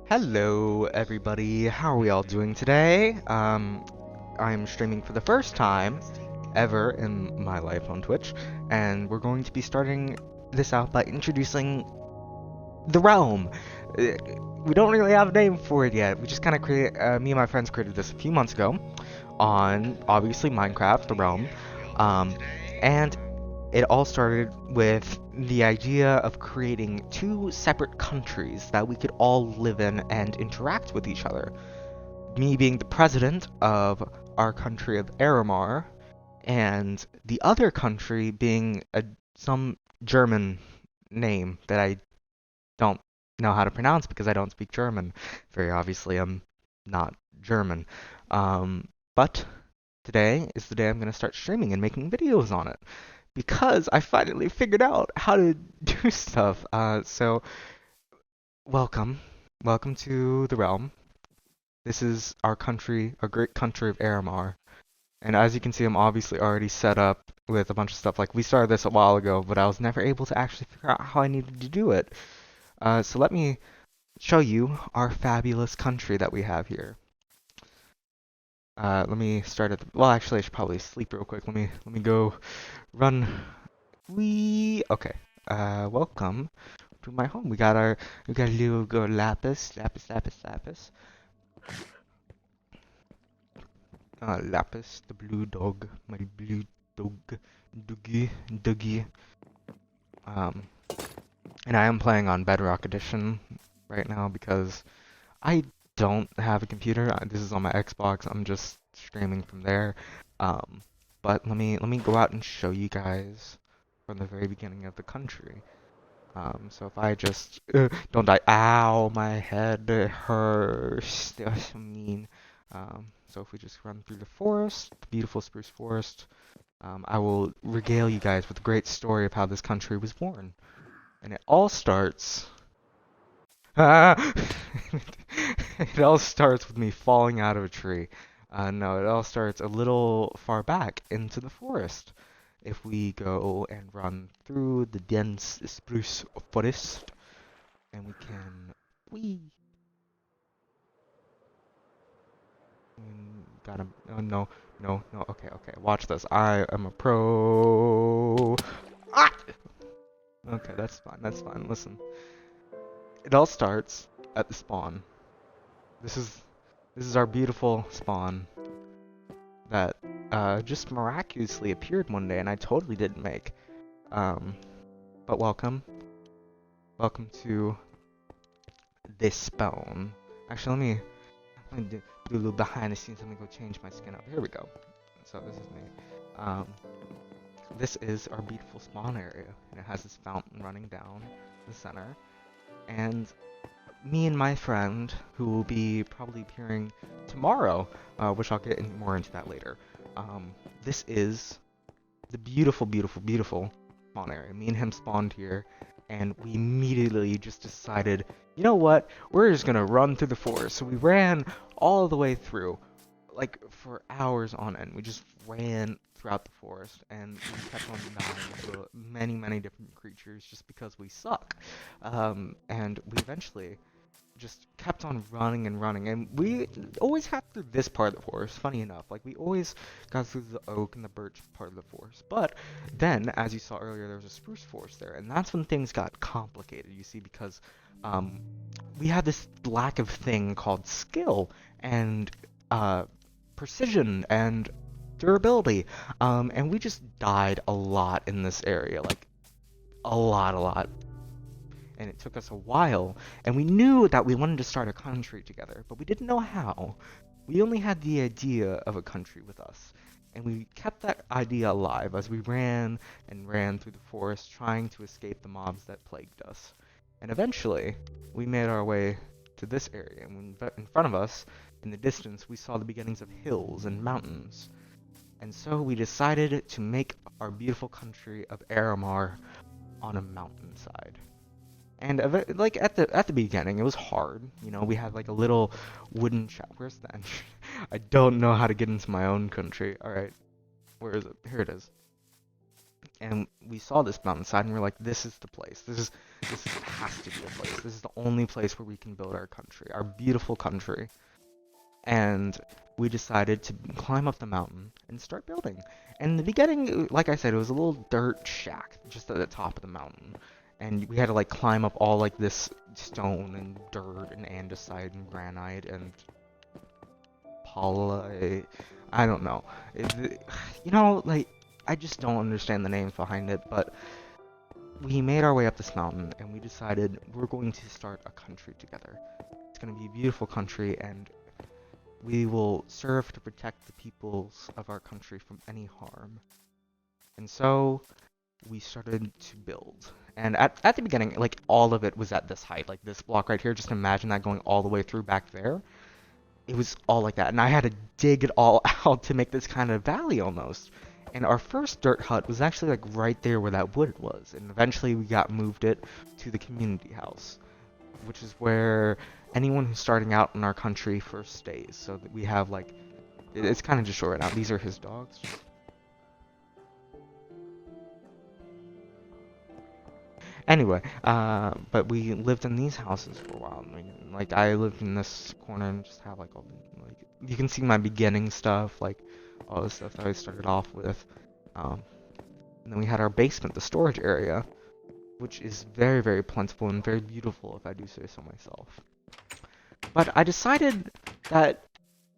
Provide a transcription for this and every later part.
Hello, everybody. How are we all doing today? I'm streaming for the first time ever in my life on Twitch, and we're going to be starting this out by introducing the realm. Uh, We don't really have a name for it yet. We just kind of me and my friends created this a few months ago on obviously Minecraft, the realm, um, and it all started with the idea of creating two separate countries that we could all live in and interact with each other. Me being the president of our country of Eramar, and the other country being some German name that I don't know how to pronounce because I don't speak German. Very obviously, I'm not German. But today is the day I'm going to start streaming and making videos on it because I finally figured out how to do stuff. So welcome, welcome to the realm. This is our country, our great country of Eramar. And as you can see, I'm obviously already set up with a bunch of stuff. Like we started this a while ago, but I was never able to actually figure out how I needed to do it. So let me show you our fabulous country that we have here. Let me start at the, well, actually, I should probably sleep real quick. Let me go run. Okay. Welcome to my home. We got a little girl Lapis. Lapis, the blue dog, my blue dog, Doogie. Um, and I am playing on Bedrock Edition right now because I don't have a computer. This is on my Xbox. I'm just streaming from there. Um, but let me go out and show you guys from the very beginning of the country. So if I just don't die, ow, my head hurts. That was so mean. So if we just run through the forest, the beautiful spruce forest, I will regale you guys with a great story of how this country was born. And it all starts. Ah! It all starts with me falling out of a tree. No, it all starts a little far back into the forest. If we go and run through the dense spruce forest, and we can, we gotta, oh no, no, okay, watch this. I am a pro. Ah! Okay, that's fine. Listen, it all starts at the spawn. This is this is our beautiful spawn that just miraculously appeared one day, and I totally didn't make. Um, but welcome to this spawn. Actually, let me do a little behind the scenes. Let me go change my skin up. Here we go. So this is me. Um, this is our beautiful spawn area, and it has this fountain running down the center. And me and my friend, who will be probably appearing tomorrow, which I'll get more into that later. This is the beautiful spawn area. Me and him spawned here, and we immediately just decided, you know what? We're just gonna run through the forest. So we ran all the way through, like for hours on end. We just ran throughout the forest, and we kept on dying to many different creatures just because we suck. And we eventually just kept on running and running, and we always got through this part of the forest, funny enough. Like, we always got through the oak and the birch part of the forest. But then, as you saw earlier, there was a spruce forest there, and that's when things got complicated, you see, because we had this lack of thing called skill and precision and durability, and we just died a lot in this area, like a lot, and it took us a while, and we knew that we wanted to start a country together, but we didn't know how. We only had the idea of a country with us, and we kept that idea alive as we ran and ran through the forest trying to escape the mobs that plagued us. And eventually, we made our way to this area, and in front of us, in the distance, we saw the beginnings of hills and mountains. And so we decided to make our beautiful country of Eramar on a mountainside. And like at the beginning, it was hard. You know, we had like a little wooden shack. Where's the entrance? I don't know how to get into my own country. All right, where is it? Here it is. And we saw this mountainside, and we're like, this is the place. This has to be the place. This is the only place where we can build our country, our beautiful country. And we decided to climb up the mountain and start building. And in the beginning, like I said, it was a little dirt shack just at the top of the mountain. And we had to like climb up all like this stone and dirt and andesite and granite and Paula, I don't know. You know, like, I just don't understand the names behind it, but we made our way up this mountain and we decided we're going to start a country together. It's going to be a beautiful country and we will serve to protect the peoples of our country from any harm. And so we started to build. And at the beginning, like, all of it was at this height, like this block right here. Just imagine that going all the way through back there. It was all like that, and I had to dig it all out to make this kind of valley almost. And our first dirt hut was actually like right there where that wood was, and eventually we moved it to the community house, which is where anyone who's starting out in our country first stays. So that we have like, it's kind of just short right now. These are his dogs. Anyway, but we lived in these houses for a while. Like I lived in this corner and just have like all the, like, you can see my beginning stuff, like all the stuff that I started off with. And then we had our basement, the storage area, which is very, very plentiful and very beautiful, if I do say so myself. But I decided that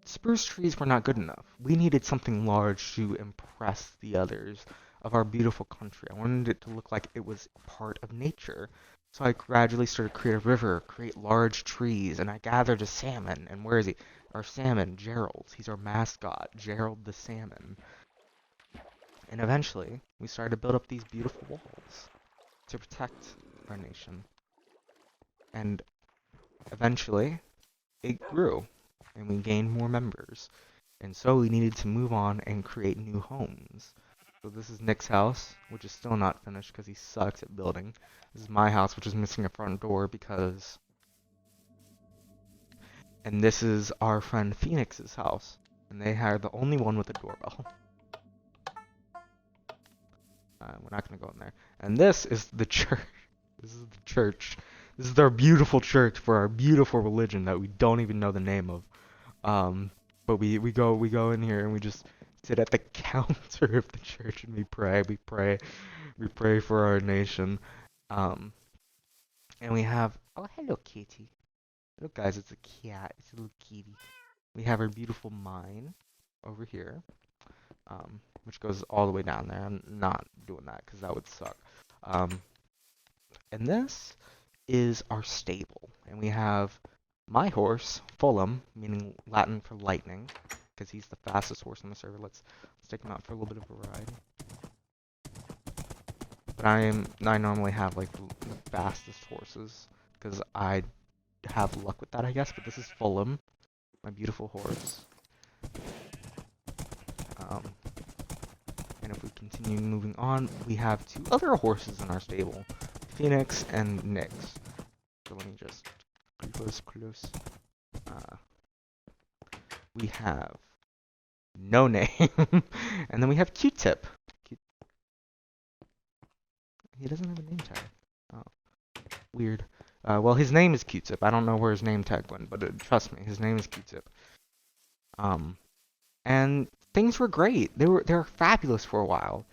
spruce trees were not good enough. We needed something large to impress the others of our beautiful country. I wanted it to look like it was part of nature. So I gradually started to create a river, create large trees, and I gathered a salmon. And where is he? Our salmon, Gerald. He's our mascot, Gerald the salmon. And eventually, we started to build up these beautiful walls to protect our nation. And eventually, it grew, and we gained more members. And so we needed to move on and create new homes. So this is Nick's house, which is still not finished because he sucks at building. This is my house, which is missing a front door because... And this is our friend Phoenix's house. And they are the only one with a doorbell. We're not going to go in there. And this is the church. This is the church. This is our beautiful church for our beautiful religion that we don't even know the name of. But we go in here and we just sit at the counter of the church and we pray for our nation. And we have, oh, hello kitty. Look guys, it's a cat. It's a little kitty. We have our beautiful mine over here. Which goes all the way down there. I'm not doing that because that would suck. And this is our stable. And we have my horse, Fulham, meaning Latin for lightning, because he's the fastest horse on the server. Let's take him out for a little bit of a ride. But I normally have like the fastest horses, because I have luck with that, I guess. But this is Fulham, my beautiful horse. And if we continue moving on, we have two other horses in our stable, Phoenix and Nyx. So let me just close. We have No Name, and then we have Q-Tip. He doesn't have a name tag. Oh, weird. Well, his name is Q-Tip. I don't know where his name tag went, but trust me, his name is Q-Tip. And things were great. They were fabulous for a while.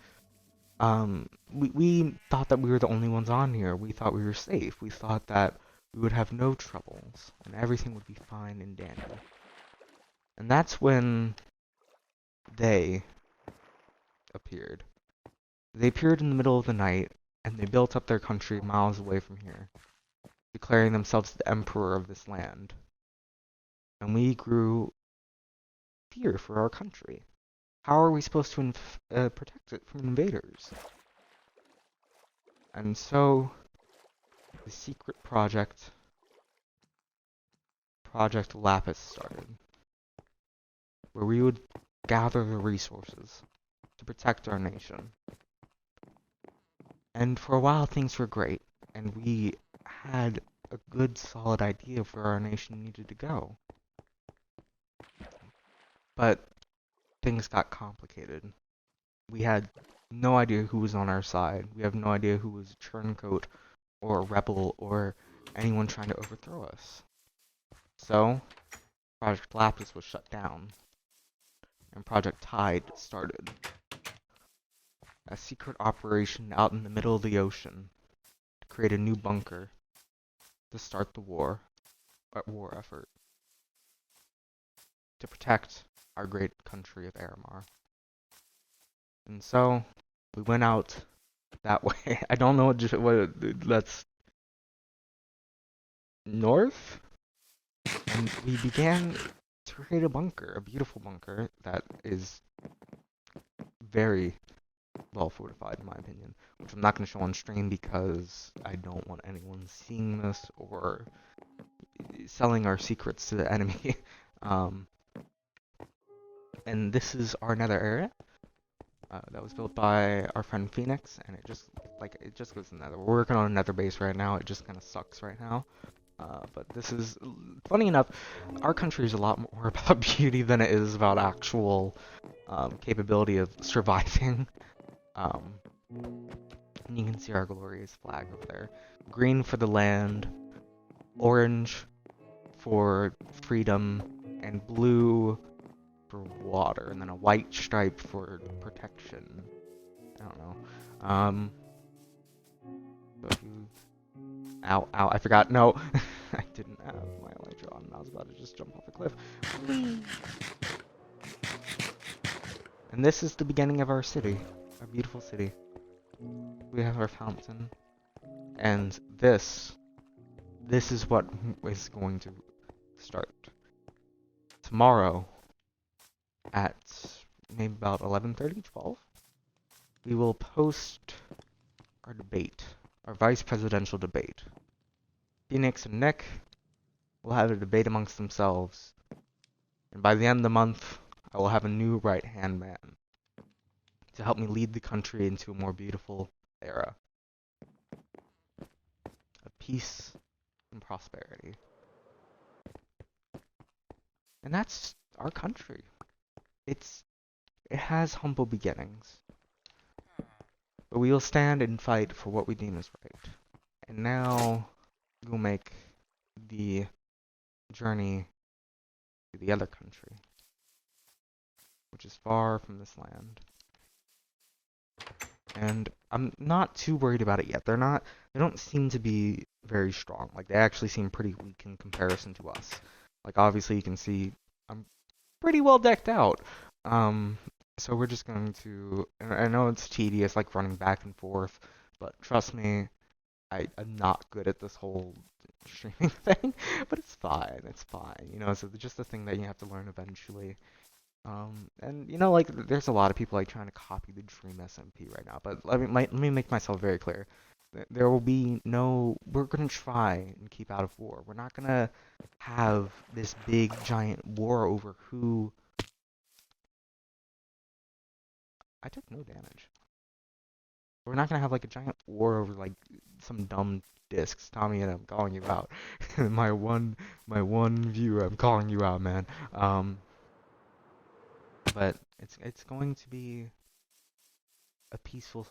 We thought that we were the only ones on here. We thought we were safe. We thought that we would have no troubles and everything would be fine and dandy. And that's when they appeared. They appeared in the middle of the night and they built up their country miles away from here, declaring themselves the emperor of this land. And we grew fear for our country. How are we supposed to protect it from invaders? And so, the secret project, Project Lapis, started, where we would gather the resources to protect our nation. And for a while things were great, and we had a good solid idea of where our nation needed to go. But things got complicated. We had no idea who was on our side. We have no idea who was a turncoat or a rebel or anyone trying to overthrow us. So, Project Lapis was shut down, and Project Tide started. A secret operation out in the middle of the ocean to create a new bunker to start the war effort, to protect our great country of Eramar. And so, we went out that way. I don't know that's north, and we began to create a bunker, a beautiful bunker that is very well fortified in my opinion, which I'm not going to show on stream because I don't want anyone seeing this or selling our secrets to the enemy. um, and this is our nether area that was built by our friend Phoenix, and it just goes in nether. We're working on a nether base right now. It just kind of sucks right now. But this is, funny enough, our country is a lot more about beauty than it is about actual capability of surviving. Um, and you can see our glorious flag over there. Green for the land, orange for freedom, and blue for water, and then a white stripe for protection. I don't know. So if you... Ow, ow, I forgot. No, I didn't have my elytra on. I was about to just jump off a cliff. And this is the beginning of our city, our beautiful city. We have our fountain, and this is what is going to start tomorrow at maybe about 11:30, 12. We will post our debate, our vice presidential debate. Phoenix and Nick will have a debate amongst themselves, and by the end of the month, I will have a new right-hand man to help me lead the country into a more beautiful era of peace and prosperity. And that's our country. It has humble beginnings, but we will stand and fight for what we deem is right. And now we'll make the journey to the other country, which is far from this land. And I'm not too worried about it yet. They don't seem to be very strong. Like, they actually seem pretty weak in comparison to us. Like, obviously you can see I'm pretty well decked out. So we're just going to, and I know it's tedious, like running back and forth, but trust me, I'm not good at this whole streaming thing, but it's fine, you know, it's just a thing that you have to learn eventually. And you know, like, there's a lot of people like trying to copy the Dream SMP right now, but let me make myself very clear. There will be no, we're gonna try and keep out of war. We're not gonna have this big giant war over who. I took no damage. We're not gonna have like a giant war over like some dumb discs. Tommy, and I'm calling you out. my one viewer, I'm calling you out, man. But it's going to be a peaceful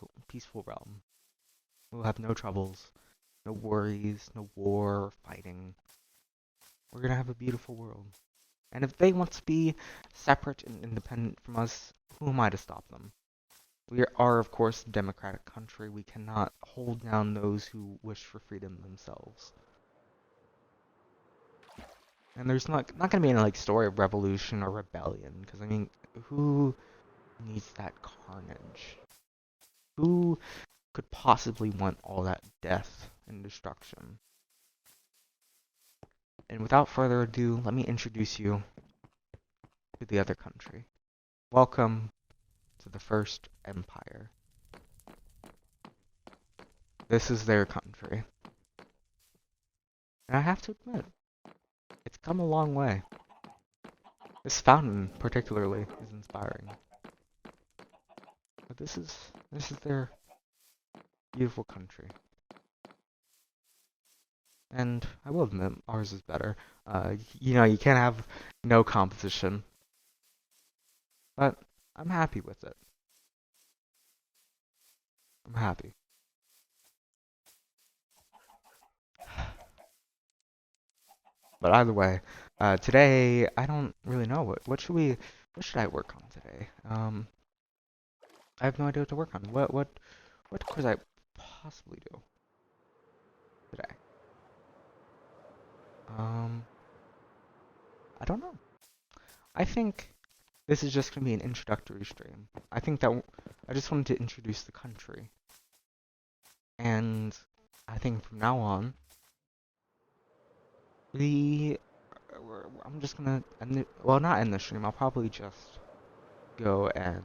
realm. We'll have no troubles, no worries, no war or fighting. We're gonna have a beautiful world. And if they want to be separate and independent from us, who am I to stop them? We are, of course, a democratic country. We cannot hold down those who wish for freedom themselves. And there's not gonna be any like story of revolution or rebellion, because I mean, who needs that carnage? Who could possibly want all that death and destruction? And without further ado, let me introduce you to the other country. Welcome to the First Empire. This is their country. And I have to admit, it's come a long way. This fountain, particularly, is inspiring. But this is their beautiful country. And I will admit, ours is better. You know, you can't have no competition. But I'm happy with it. I'm happy. But either way, today I don't really know what should I work on today? I have no idea what to work on. What could I possibly do today? Um, I don't know. I think this is just gonna be an introductory stream. I think that I just wanted to introduce the country, and I think from now on, the I'm just gonna end it, well, not end the stream. I'll probably just go and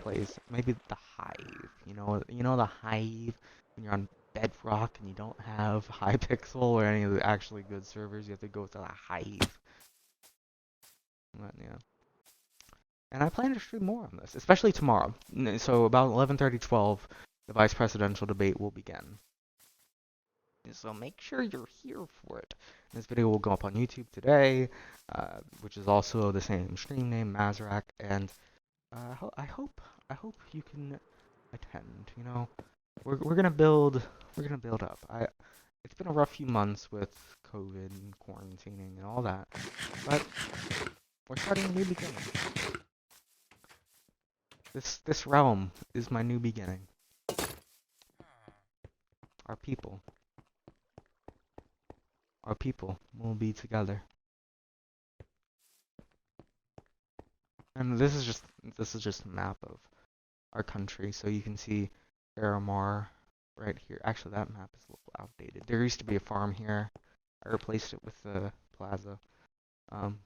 place maybe the hive. You know the hive when you're on Bedrock and you don't have Hypixel or any of the actually good servers. You have to go to the hive. But, yeah. And I plan to stream more on this, especially tomorrow. So about 11:30, 12, the vice presidential debate will begin. So make sure you're here for it. This video will go up on YouTube today, which is also the same stream name, Mazrak, and I hope you can attend. We're gonna build up. It's been a rough few months with COVID and quarantining and all that, but we're starting a new beginning. This realm is my new beginning. Our people. Our people will be together. And this is just a map of our country, so you can see Eramar right here. Actually, that map is a little outdated. There used to be a farm here. I replaced it with the plaza. Um,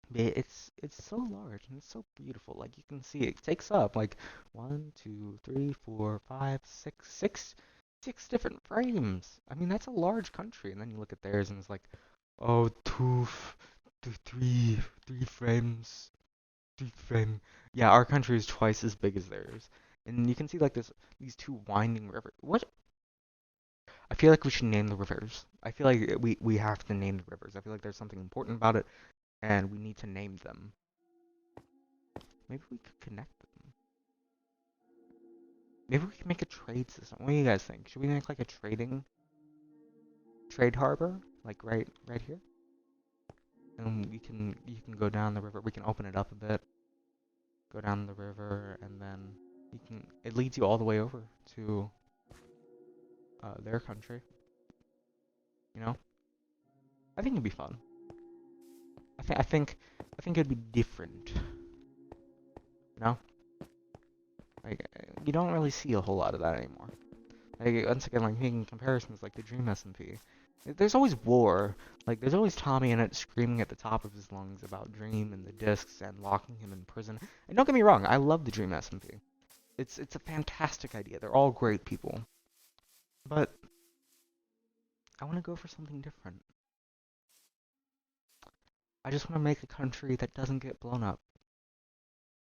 but it's so large and it's so beautiful. Like you can see, it takes up like 1, 2, 3, 4, 5, 6 different frames. I mean, that's a large country. And then you look at theirs and it's like, oh, three frames. Frame. Yeah, our country is twice as big as theirs. And you can see like these two winding rivers. What? I feel like we should name the rivers. I feel like we have to name the rivers. I feel like there's something important about it, and we need to name them. Maybe we could connect them. Maybe we could make a trade system. What do you guys think? Should we make like a trade harbor, like right here? And you can go down the river. We can open it up a bit. Go down the river, and then it leads you all the way over to their country. You know, I think it'd be fun. I think it'd be different. You know, like you don't really see a whole lot of that anymore. Like once again, like making comparisons, like the Dream SMP. There's always war. Like there's always Tommy in it screaming at the top of his lungs about Dream and the discs and locking him in prison. And don't get me wrong, I love the Dream SMP. It's a fantastic idea. They're all great people. But I want to go for something different. I just want to make a country that doesn't get blown up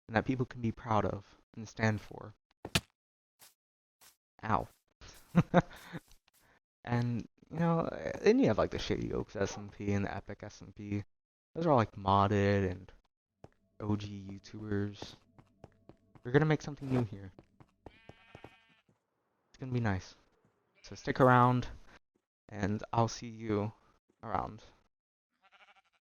and that people can be proud of and stand for. Ow. And then you have like the Shady Oaks SMP and the Epic SMP. Those are all like modded and OG YouTubers. We're gonna make something new here. It's gonna be nice. So stick around, and I'll see you around.